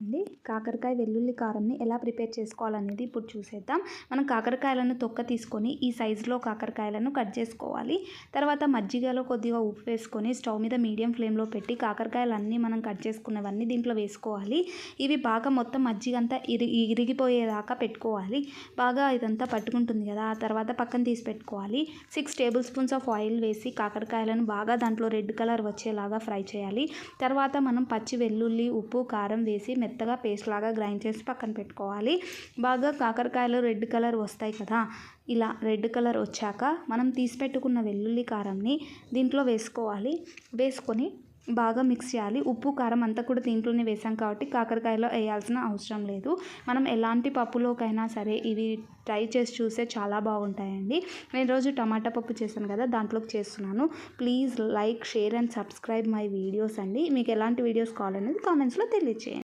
అండి కాకరకాయ వెల్లుల్లి కారంని ఎలా ప్రిపేర్ చేసుకోవాలనేది ఇప్పుడు చూసేద్దాం. మనం కాకరకాయలను తొక్క తీసుకొని ఈ సైజులో కాకరకాయలను కట్ చేసుకోవాలి. తర్వాత మజ్జిగలో కొద్దిగా ఉప్పు వేసుకొని స్టవ్ మీద మీడియం ఫ్లేమ్లో పెట్టి కాకరకాయలన్నీ మనం కట్ చేసుకున్నవన్నీ దీంట్లో వేసుకోవాలి. ఇవి బాగా మొత్తం మజ్జిగంతా ఇరిగిపోయేదాకా పెట్టుకోవాలి. బాగా ఇదంతా పట్టుకుంటుంది కదా, ఆ తర్వాత పక్కన తీసి పెట్టుకోవాలి. 6 టేబుల్ స్పూన్స్ ఆఫ్ ఆయిల్ వేసి కాకరకాయలను బాగా దాంట్లో రెడ్ కలర్ వచ్చేలాగా ఫ్రై చేయాలి. తర్వాత మనం పచ్చి వెల్లుల్లి, ఉప్పు, కారం వేసి మెత్తగా పేస్ట్ లాగా గ్రైండ్ చేసి పక్కన పెట్టుకోవాలి. బాగా కాకరకాయలు రెడ్ కలర్ వస్తాయి కదా, ఇలా రెడ్ కలర్ వచ్చాక మనం తీసి పెట్టుకున్న వెల్లుల్లి కారంని దీంట్లో వేసుకోవాలి. వేసుకొని బాగా మిక్స్ చేయాలి. ఉప్పు కారం అంతా కూడా దీంట్లోనే వేసాం కాబట్టి కాకరకాయలో వేయాల్సిన అవసరం లేదు. మనం ఎలాంటి పప్పులోకైనా సరే ఇవి ట్రై చేసి చూస్తే చాలా బాగుంటాయండి. నేను రోజు టమాటా పప్పు చేశాను కదా, దాంట్లోకి చేస్తున్నాను. Please like, share and subscribe my videos అండి. మీకు ఎలాంటి వీడియోస్ కావాలనేది కామెంట్స్లో తెలియజేయండి.